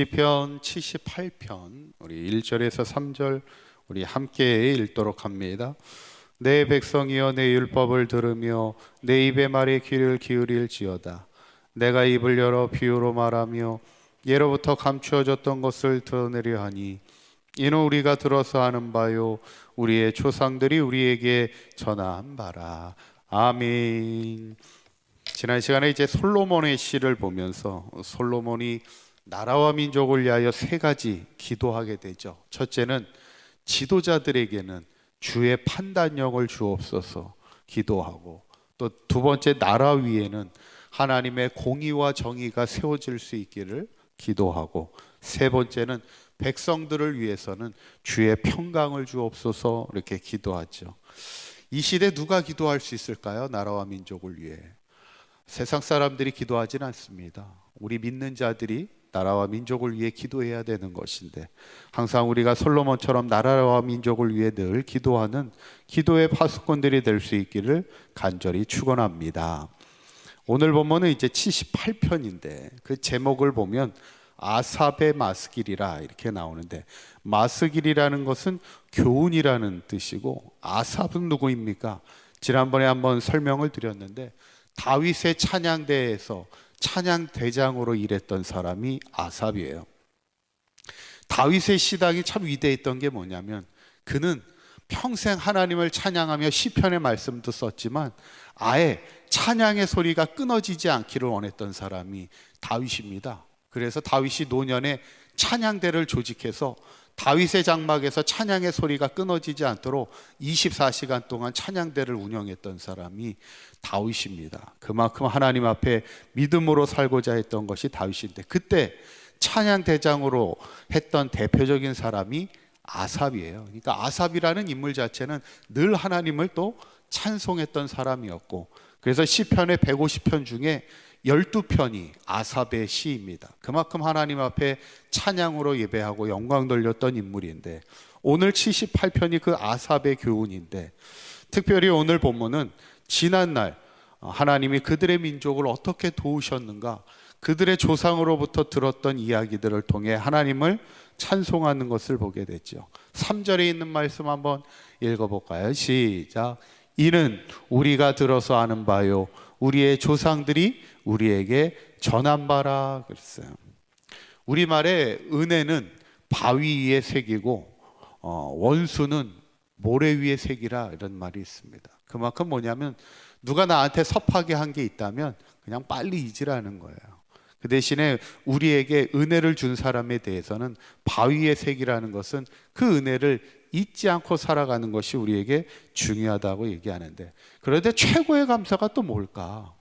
시편 78편 우리 1절에서 3절 우리 함께 읽도록 합니다. 내 백성이여 내 율법을 들으며 내 입의 말에 귀를 기울일지어다. 내가 입을 열어 비유로 말하며 예로부터 감추어졌던 것을 드러내려 하니 이는 우리가 들어서 아는 바요 우리의 조상들이 우리에게 전한 바라. 아멘. 지난 시간에 이제 솔로몬의 시를 보면서 솔로몬이 나라와 민족을 위하여 세 가지 기도하게 되죠. 첫째는 지도자들에게는 주의 판단력을 주옵소서 기도하고, 또 두 번째 나라 위에는 하나님의 공의와 정의가 세워질 수 있기를 기도하고, 세 번째는 백성들을 위해서는 주의 평강을 주옵소서 이렇게 기도하죠. 이 시대 누가 기도할 수 있을까요? 나라와 민족을 위해. 세상 사람들이 기도하지는 않습니다. 우리 믿는 자들이 나라와 민족을 위해 기도해야 되는 것인데, 항상 우리가 솔로몬처럼 나라와 민족을 위해 늘 기도하는 기도의 파수꾼들이 될 수 있기를 간절히 축원합니다. 오늘 본문은 이제 78편인데 그 제목을 보면 아삽의 마스길이라 이렇게 나오는데, 마스길이라는 것은 교훈이라는 뜻이고, 아삽은 누구입니까? 지난번에 한번 설명을 드렸는데 다윗의 찬양대에서 찬양대장으로 일했던 사람이 아삽이에요. 다윗의 시당이 참 위대했던 게 뭐냐면, 그는 평생 하나님을 찬양하며 시편의 말씀도 썼지만 아예 찬양의 소리가 끊어지지 않기를 원했던 사람이 다윗입니다. 그래서 다윗이 노년에 찬양대를 조직해서 다윗의 장막에서 찬양의 소리가 끊어지지 않도록 24시간 동안 찬양대를 운영했던 사람이 다윗입니다. 그만큼 하나님 앞에 믿음으로 살고자 했던 것이 다윗인데, 그때 찬양대장으로 했던 대표적인 사람이 아삽이에요. 그러니까 아삽이라는 인물 자체는 늘 하나님을 또 찬송했던 사람이었고, 그래서 시편의 150편 중에 12편이 아삽의 시입니다. 그만큼 하나님 앞에 찬양으로 예배하고 영광 돌렸던 인물인데, 오늘 78편이 그 아삽의 교훈인데, 특별히 오늘 본문은 지난날 하나님이 그들의 민족을 어떻게 도우셨는가, 그들의 조상으로부터 들었던 이야기들을 통해 하나님을 찬송하는 것을 보게 됐죠. 3절에 있는 말씀 한번 읽어볼까요? 시작. 이는 우리가 들어서 아는 바요 우리의 조상들이 우리에게 전한 바라 그랬어요. 우리말에 은혜는 바위 위에 새기고 원수는 모래 위에 새기라 이런 말이 있습니다. 그만큼 뭐냐면, 누가 나한테 섭하게 한 게 있다면 그냥 빨리 잊으라는 거예요. 그 대신에 우리에게 은혜를 준 사람에 대해서는 바위에 새기라는 것은 그 은혜를 잊지 않고 살아가는 것이 우리에게 중요하다고 얘기하는데, 그런데 최고의 감사가 또 뭘까?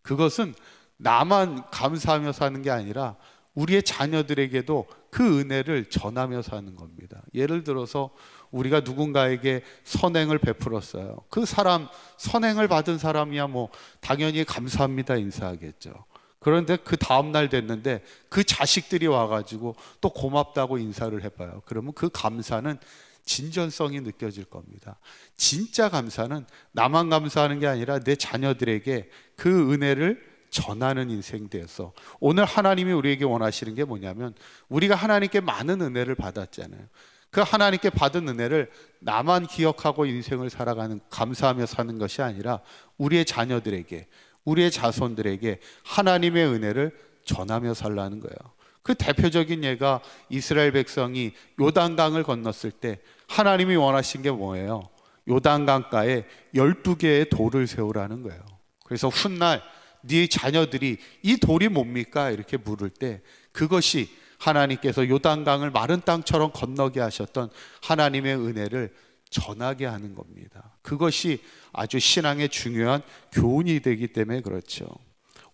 그것은 나만 감사하며 사는 게 아니라 우리의 자녀들에게도 그 은혜를 전하며 사는 겁니다. 예를 들어서 우리가 누군가에게 선행을 베풀었어요. 그 사람, 선행을 받은 사람이야 뭐 당연히 감사합니다 인사하겠죠. 그런데 그 다음날 됐는데 그 자식들이 와가지고 또 고맙다고 인사를 해봐요. 그러면 그 감사는 진전성이 느껴질 겁니다. 진짜 감사는 나만 감사하는 게 아니라 내 자녀들에게 그 은혜를 전하는 인생 되어서, 오늘 하나님이 우리에게 원하시는 게 뭐냐면, 우리가 하나님께 많은 은혜를 받았잖아요. 그 하나님께 받은 은혜를 나만 기억하고 인생을 살아가는, 감사하며 사는 것이 아니라 우리의 자녀들에게, 우리의 자손들에게 하나님의 은혜를 전하며 살라는 거예요. 그 대표적인 예가 이스라엘 백성이 요단강을 건넜을 때 하나님이 원하신 게 뭐예요? 요단강가에 12개의 돌을 세우라는 거예요. 그래서 훗날 네 자녀들이 이 돌이 뭡니까? 이렇게 물을 때 그것이 하나님께서 요단강을 마른 땅처럼 건너게 하셨던 하나님의 은혜를 전하게 하는 겁니다. 그것이 아주 신앙의 중요한 교훈이 되기 때문에 그렇죠.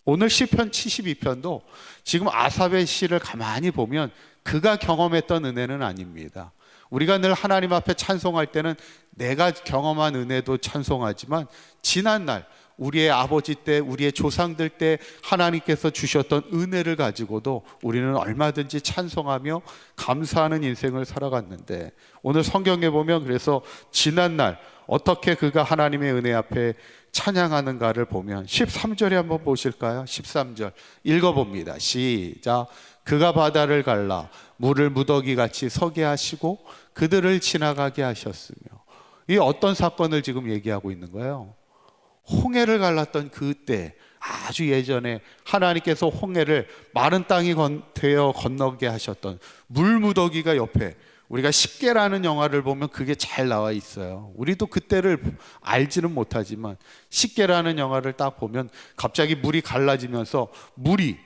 오늘 시편 72편도 지금 아삽의 시를 가만히 보면 그가 경험했던 은혜는 아닙니다. 우리가 늘 하나님 앞에 찬송할 때는 내가 경험한 은혜도 찬송하지만 지난날 우리의 아버지 때, 우리의 조상들 때 하나님께서 주셨던 은혜를 가지고도 우리는 얼마든지 찬송하며 감사하는 인생을 살아갔는데, 오늘 성경에 보면 그래서 지난날 어떻게 그가 하나님의 은혜 앞에 찬양하는가를 보면 13절에 한번 보실까요? 13절 읽어봅니다. 시작. 그가 바다를 갈라 물을 무더기같이 서게 하시고 그들을 지나가게 하셨으며. 이 어떤 사건을 지금 얘기하고 있는 거예요? 홍해를 갈랐던 그때, 아주 예전에 하나님께서 홍해를 마른 땅이 되어 건너게 하셨던 물무더기가 옆에, 우리가 십계라는 영화를 보면 그게 잘 나와 있어요. 우리도 그때를 알지는 못하지만 십계라는 영화를 딱 보면 갑자기 물이 갈라지면서 물이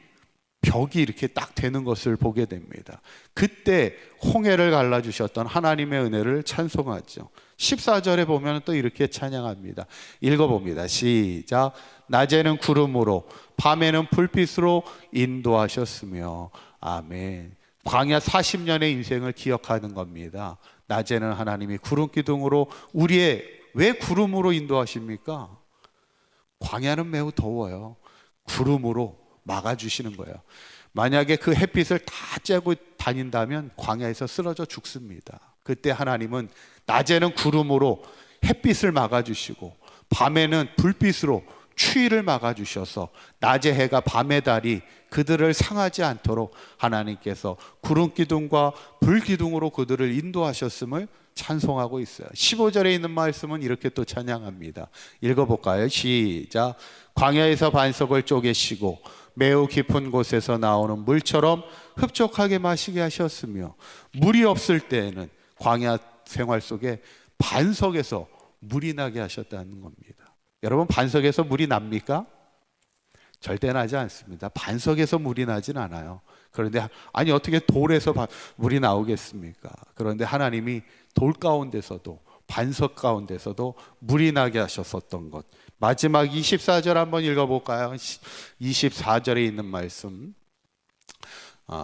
벽이 이렇게 딱 되는 것을 보게 됩니다. 그때 홍해를 갈라주셨던 하나님의 은혜를 찬송하죠. 14절에 보면 또 이렇게 찬양합니다. 읽어봅니다. 시작. 낮에는 구름으로 밤에는 불빛으로 인도하셨으며. 아멘. 광야 40년의 인생을 기억하는 겁니다. 낮에는 하나님이 구름 기둥으로 우리의, 왜 구름으로 인도하십니까? 광야는 매우 더워요. 구름으로 막아주시는 거예요. 만약에 그 햇빛을 다 쬐고 다닌다면 광야에서 쓰러져 죽습니다. 그때 하나님은 낮에는 구름으로 햇빛을 막아주시고 밤에는 불빛으로 추위를 막아주셔서 낮의 해가 밤의 달이 그들을 상하지 않도록 하나님께서 구름 기둥과 불 기둥으로 그들을 인도하셨음을 찬송하고 있어요. 15절에 있는 말씀은 이렇게 또 찬양합니다. 읽어볼까요? 시작. 광야에서 반석을 쪼개시고 매우 깊은 곳에서 나오는 물처럼 흡족하게 마시게 하셨으며. 물이 없을 때에는 광야 생활 속에 반석에서 물이 나게 하셨다는 겁니다. 여러분, 반석에서 물이 납니까? 절대 나지 않습니다. 반석에서 물이 나진 않아요. 그런데 아니 어떻게 돌에서 물이 나오겠습니까? 그런데 하나님이 돌 가운데서도 반석 가운데서도 물이 나게 하셨었던 것. 마지막 24절 한번 읽어볼까요? 24절에 있는 말씀.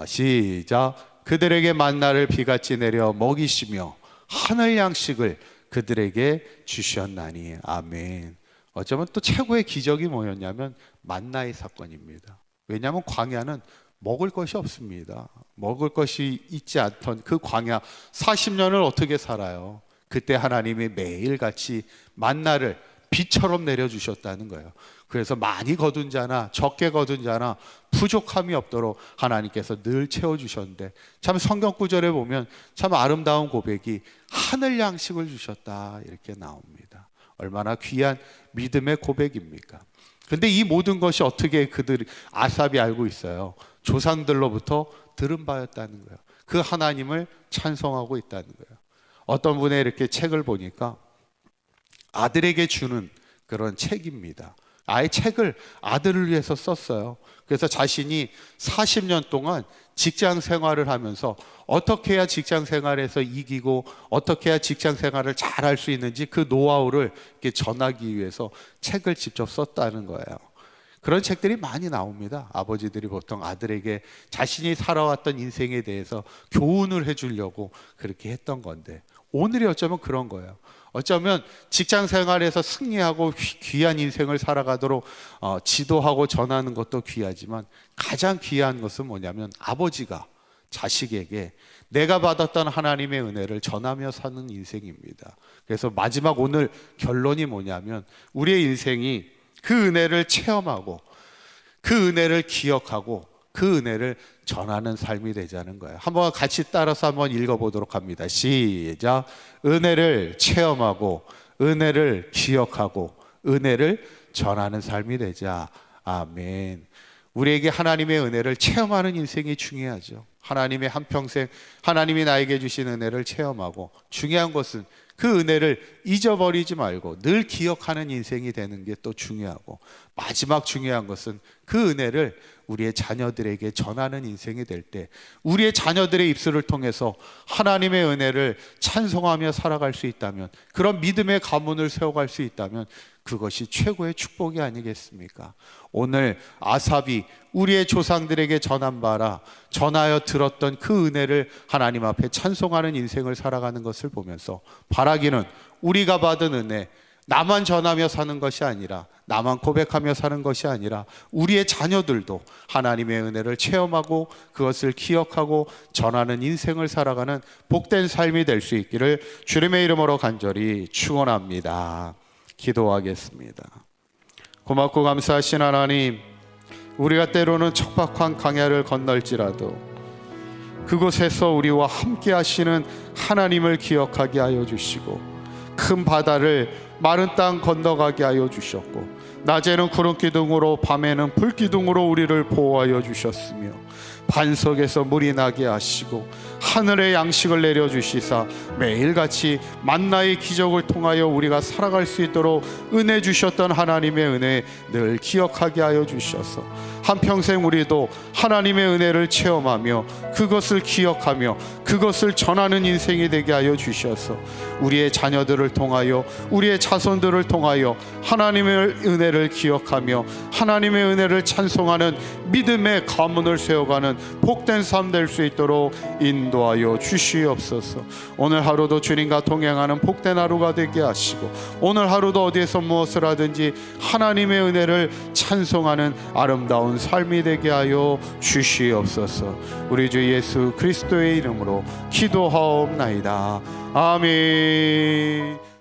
시작. 그들에게 만나를 비같이 내려 먹이시며 하늘 양식을 그들에게 주셨나니. 아멘. 어쩌면 또 최고의 기적이 뭐였냐면 만나의 사건입니다. 왜냐하면 광야는 먹을 것이 없습니다. 먹을 것이 있지 않던 그 광야 40년을 어떻게 살아요? 그때 하나님이 매일같이 만나를 비처럼 내려주셨다는 거예요. 그래서 많이 거둔 자나 적게 거둔 자나 부족함이 없도록 하나님께서 늘 채워주셨는데, 참 성경 구절에 보면 참 아름다운 고백이 하늘 양식을 주셨다 이렇게 나옵니다. 얼마나 귀한 믿음의 고백입니까? 근데 이 모든 것이 어떻게 아삽이 알고 있어요? 조상들로부터 들은 바였다는 거예요. 그 하나님을 찬송하고 있다는 거예요. 어떤 분의 이렇게 책을 보니까 아들에게 주는 그런 책입니다. 아예 책을 아들을 위해서 썼어요. 그래서 자신이 40년 동안 직장 생활을 하면서 어떻게 해야 직장 생활에서 이기고 어떻게 해야 직장 생활을 잘 할 수 있는지 그 노하우를 이렇게 전하기 위해서 책을 직접 썼다는 거예요. 그런 책들이 많이 나옵니다. 아버지들이 보통 아들에게 자신이 살아왔던 인생에 대해서 교훈을 해주려고 그렇게 했던 건데, 오늘이 어쩌면 그런 거예요. 어쩌면 직장 생활에서 승리하고 귀한 인생을 살아가도록 지도하고 전하는 것도 귀하지만 가장 귀한 것은 뭐냐면 아버지가 자식에게 내가 받았던 하나님의 은혜를 전하며 사는 인생입니다. 그래서 마지막 오늘 결론이 뭐냐면 우리의 인생이 그 은혜를 체험하고 그 은혜를 기억하고 그 은혜를 전하는 삶이 되자는 거예요. 한번 같이 따라서 한번 읽어보도록 합니다. 시작. 은혜를 체험하고 은혜를 기억하고 은혜를 전하는 삶이 되자. 아멘. 우리에게 하나님의 은혜를 체험하는 인생이 중요하죠. 하나님의 한평생 하나님이 나에게 주신 은혜를 체험하고, 중요한 것은 그 은혜를 잊어버리지 말고 늘 기억하는 인생이 되는 게 또 중요하고, 마지막 중요한 것은 그 은혜를 우리의 자녀들에게 전하는 인생이 될 때 우리의 자녀들의 입술을 통해서 하나님의 은혜를 찬송하며 살아갈 수 있다면, 그런 믿음의 가문을 세워갈 수 있다면 그것이 최고의 축복이 아니겠습니까? 오늘 아삽이 우리의 조상들에게 전한 바라 전하여 들었던 그 은혜를 하나님 앞에 찬송하는 인생을 살아가는 것을 보면서 바라기는 우리가 받은 은혜, 나만 전하며 사는 것이 아니라, 나만 고백하며 사는 것이 아니라 우리의 자녀들도 하나님의 은혜를 체험하고 그것을 기억하고 전하는 인생을 살아가는 복된 삶이 될 수 있기를 주님의 이름으로 간절히 축원합니다. 기도하겠습니다. 고맙고 감사하신 하나님, 우리가 때로는 척박한 강야를 건널지라도 그곳에서 우리와 함께 하시는 하나님을 기억하게 하여 주시고, 큰 바다를 마른 땅 건너가게 하여 주셨고, 낮에는 구름 기둥으로 밤에는 불 기둥으로 우리를 보호하여 주셨으며, 반석에서 물이 나게 하시고 하늘의 양식을 내려주시사 매일같이 만나의 기적을 통하여 우리가 살아갈 수 있도록 은혜 주셨던 하나님의 은혜 늘 기억하게 하여 주셔서 한평생 우리도 하나님의 은혜를 체험하며 그것을 기억하며 그것을 전하는 인생이 되게 하여 주셔서 우리의 자녀들을 통하여 우리의 자손들을 통하여 하나님의 은혜를 기억하며 하나님의 은혜를 찬송하는 믿음의 가문을 세워가는 복된 삶 될 수 있도록 인도하여 주시옵소서. 오늘 하루도 주님과 동행하는 복된 하루가 되게 하시고, 오늘 하루도 어디에서 무엇을 하든지 하나님의 은혜를 찬송하는 아름다운 삶이 되게 하여 주시옵소서. 우리 주 예수 그리스도의 이름으로 기도하옵나이다. 아멘.